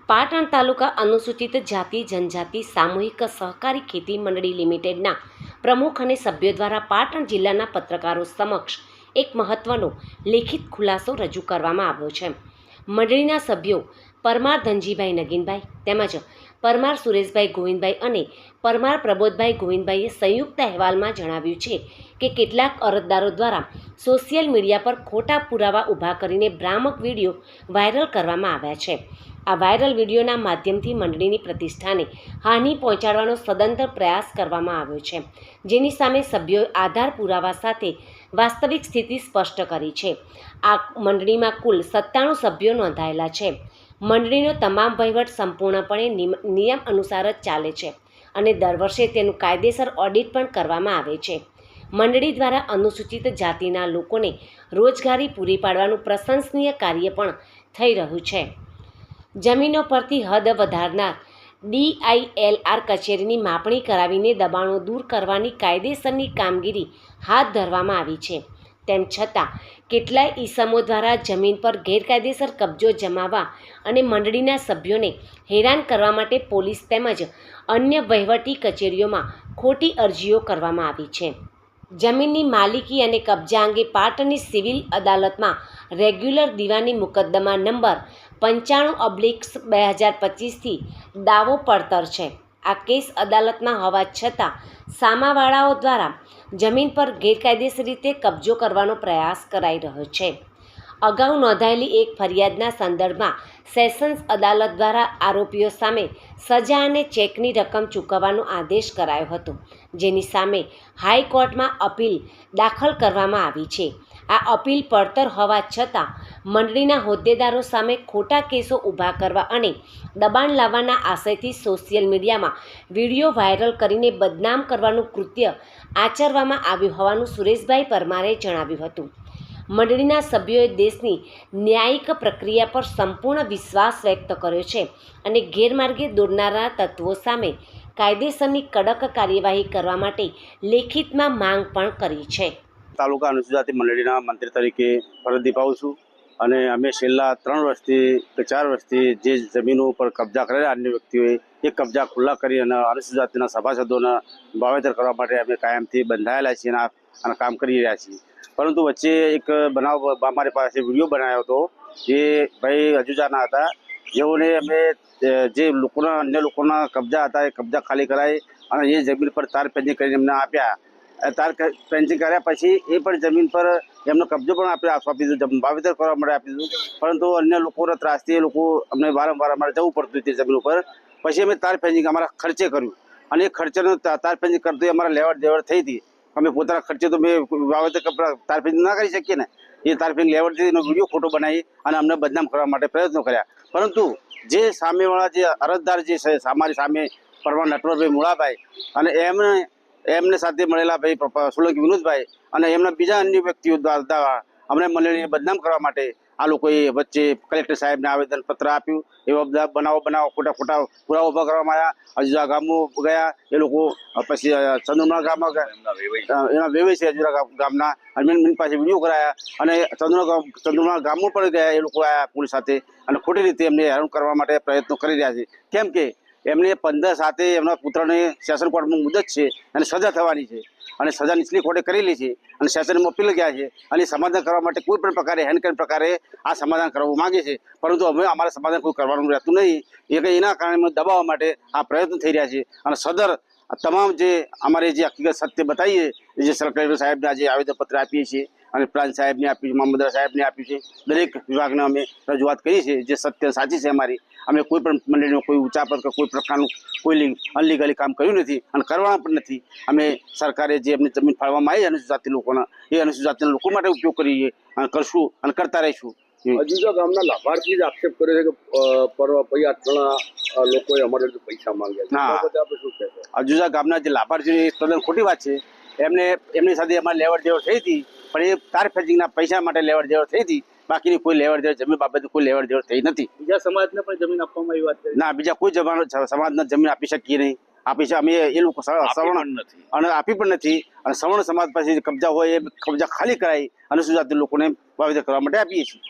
પાટણ તાલુકા અનુસૂચિત જાતિ જનજાતિ સામૂહિક સહકારી ખેતી મંડળી લિમિટેડના પ્રમુખ અને સભ્યો દ્વારા પાટણ જિલ્લાના પત્રકારો સમક્ષ એક મહત્વનો લેખિત ખુલાસો રજૂ કરવામાં આવ્યો છે. મંડળીના સભ્યો પરમાર ધનજીભાઈ નગીનભાઈ તેમજ પરમાર સુરેશભાઈ ગોવિંદભાઈ અને પરમાર પ્રબોધભાઈ ગોવિંદભાઈએ સંયુક્ત અહેવાલમાં જણાવ્યું છે કે કેટલાક અરજદારો દ્વારા સોશિયલ મીડિયા પર ખોટા પુરાવા ઊભા કરીને ભ્રામક વિડીયો વાયરલ કરવામાં આવ્યા છે. આ વાયરલ વિડીયોના માધ્યમથી મંડળીની પ્રતિષ્ઠાને હાનિ પહોંચાડવાનો સદંતર પ્રયાસ કરવામાં આવ્યો છે, જેની સામે સભ્યોએ આધાર પુરાવા સાથે વાસ્તવિક સ્થિતિ સ્પષ્ટ કરી છે. આ મંડળીમાં કુલ 97 સભ્યો નોંધાયેલા છે. મંડળીનો તમામ વહીવટ સંપૂર્ણપણે નિયમ અનુસાર જ ચાલે છે અને દર વર્ષે તેનું કાયદેસર ઓડિટ પણ કરવામાં આવે છે. મંડળી દ્વારા અનુસૂચિત જાતિના લોકોને રોજગારી પૂરી પાડવાનું પ્રશંસનીય કાર્ય પણ થઈ રહ્યું છે. જમીનો પરથી હદ વધારનાર DILR કચેરીની માપણી કરાવીને દબાણો દૂર કરવાની કાયદેસરની કામગીરી હાથ ધરવામાં આવી છે. તેમ છતાં કેટલાય ઈસમો દ્વારા જમીન પર ગેરકાયદેસર કબજો જમાવવા અને મંડળીના સભ્યોને હેરાન કરવા માટે પોલીસ તેમજ અન્ય વહીવટી કચેરીઓમાં ખોટી અરજીઓ કરવામાં આવી છે. જમીનની માલિકી અને કબજા અંગે પાટણની સિવિલ અદાલતમાં રેગ્યુલર દીવાની મુકદ્દમા નંબર 95/2025થી દાવો પડતર છે. આ કેસ અદાલતમાં હોવા છતાં સામાવાળાઓ દ્વારા જમીન પર ગેરકાયદેસર રીતે કબજો કરવાનો પ્રયાસ કરાઈ રહ્યો છે. અગાઉ નોંધાયેલી એક ફરિયાદના સંદર્ભમાં સેશન્સ અદાલત દ્વારા આરોપીઓ સામે સજા અને ચેકની રકમ ચૂકવવાનો આદેશ કરાયો હતો, જેની સામે હાઈકોર્ટમાં અપીલ દાખલ કરવામાં આવી છે. આ અપીલ પડતર હોવા છતાં મંડળીના હોદ્દેદારો સામે ખોટા કેસો ઊભા કરવા અને દબાણ લાવવાના આશયથી સોશિયલ મીડિયામાં વિડીયો વાયરલ કરીને બદનામ કરવાનું કૃત્ય આચરવામાં આવ્યું હોવાનું સુરેશભાઈ પરમારે જણાવ્યું હતું. મંડળીના સભ્યોએ દેશની ન્યાયિક પ્રક્રિયા પર સંપૂર્ણ વિશ્વાસ વ્યક્ત કર્યો છે અને ગેરમાર્ગે દોરનારા તત્વો સામે કાયદેસરની કડક કાર્યવાહી કરવા માટે લેખિતમાં માંગ પણ કરી છે. તાલુકા અનુસૂચિત જાતિ મંડળીના મંત્રી તરીકે ફરજ નિભાવું છું અને અમે છેલ્લા 3 વર્ષથી કે 4 વર્ષથી જે જમીનો ઉપર કબજા કરેલા અન્ય વ્યક્તિઓએ એ કબજા ખુલ્લા કરી અને અનુસૂચિત જાતિના સભાસદોના વાવેતર કરવા માટે અમે કાયમથી બંધાયેલા છીએ અને કામ કરી રહ્યા છીએ. પરંતુ વચ્ચે એક બનાવ અમારી પાસે વિડીયો બનાવ્યો હતો જે ભાઈ અજુજાના હતા, જેઓને અમે જે લોકોના અન્ય લોકોના કબજા હતા એ કબજા ખાલી કરાવી અને એ જમીન પર તાર પેન્સિંગ કરીને એમને આપ્યા. તાર પેન્સિંગ કર્યા પછી એ પણ જમીન પર એમનો કબજો પણ આપી દીધો, વાવેતર કરવા માટે આપી દીધું. પરંતુ અન્ય લોકોના ત્રાસથી એ લોકો અમને વારંવાર અમારે જવું પડતું તે જમીન ઉપર. પછી અમે તાર પેન્સિંગ અમારા ખર્ચે કર્યું અને એ ખર્ચેનો તાર પેન્સિંગ કરતું અમારા લેવડ દેવડ થઈ હતી. અમે પોતાના ખર્ચે તો મેં વાવેતર તાર પેન્સિંગ ના કરી શકીએ ને, એ તાર પેન્સિંગ લેવડથી એનો વિડીયો ફોટો બનાવી અને અમને બદનામ કરવા માટે પ્રયત્નો કર્યા. પરંતુ જે સામેવાળા જે અરજદાર જે છે અમારી સામે પરમાર નટવરભાઈ મુળાભાઈ અને એમને સાથે મળેલા ભાઈ સોલંકી વિનોદભાઈ અને એમના બીજા અન્ય વ્યક્તિઓ દ્વારા અમને મળીને બદનામ કરવા માટે આ લોકોએ વચ્ચે કલેક્ટર સાહેબને આવેદનપત્ર આપ્યું. એવા બધા બનાવો ખોટા પુરાવા ઊભા કરવામાં આવ્યા. અજુજા ગામમાં ગયા એ લોકો, પછી ચંદ્રમા ગામમાં ગયા, એના વેવે છે અજુરા ગામના, અમીન પાસે વિડીયો કરાયા અને ચંદ્રમા ગામમાં પણ ગયા એ લોકો આવ્યા પોલીસ સાથે અને ખોટી રીતે એમને હેરાન કરવા માટે પ્રયત્નો કરી રહ્યા છે. કેમ કે એમને 15/7 એમના પુત્રને સેશન કોર્ટમાં મુદત છે અને સજા થવાની છે અને સજા નીચલી કોર્ટે કરેલી છે અને સેશનમાં અપીલ ગયા છે અને સમાધાન કરવા માટે કોઈ પણ પ્રકારે હેન્ડ પ્રકારે આ સમાધાન કરવા માંગે છે. પરંતુ અમે અમારા સમાધાન કોઈ કરવાનું રહેતું નહીં. એના કારણે દબાવવા માટે આ પ્રયત્નો થઈ રહ્યા છે અને સદર તમામ જે અમારે જે હકીકત સત્ય બતાવીએ, જે કલેક્ટર સાહેબને આજે આવેદનપત્ર આપીએ છીએ અને પ્રાંત સાહેબને આપ્યું, મામલતદાર સાહેબને આપ્યું છે, દરેક વિભાગને અમે રજૂઆત કરી છે જે સત્ય સાચી છે અમારી. અમે કોઈ પણ મંડળીનો કોઈ ઉચાપત કે કોઈ પ્રકારનું કોઈ અનલીગલી કામ કર્યું નથી અને કરવાના પણ નથી. અમે સરકારે જે એમની જમીન ફાળવામાં આવી અનુસૂચિત જાતિ લોકોના, એ અનુસૂચિત જાતિના લોકો માટે ઉપયોગ કરીએ અને કરશું અને કરતા રહીશું. અજુજા ગામના લાભાર્થી જ આક્ષેપ કર્યો છે કે ભાઈ આટલા લોકોએ અમારે પૈસા માંગ્યા છે. અજુજા ગામના જે લાભાર્થી તદ્દન ખોટી વાત છે. એમની સાથે અમારે લેવડ દેવડ થઈ હતી, પણ એ તાર ફેન્સિંગના પૈસા માટે લેવડ દેવડ થઈ હતી. બાકીની કોઈ લેવડ દેવડ જમીન બાબતે કોઈ લેવડ દેવડ થઈ નથી. બીજા સમાજને પણ જમીન આપવામાં આવી વાત ના, બીજા કોઈ સમાજને જમીન આપી શકીએ નહીં. આપી છે અમે એ લોકો સવર્ણ નથી અને આપી પણ નથી અને સવર્ણ સમાજ પાસે કબજા હોય એ કબજા ખાલી કરાવી અનુસૂચિત જાતિ લોકોને વાવેતર કરવા માટે આપીએ છીએ.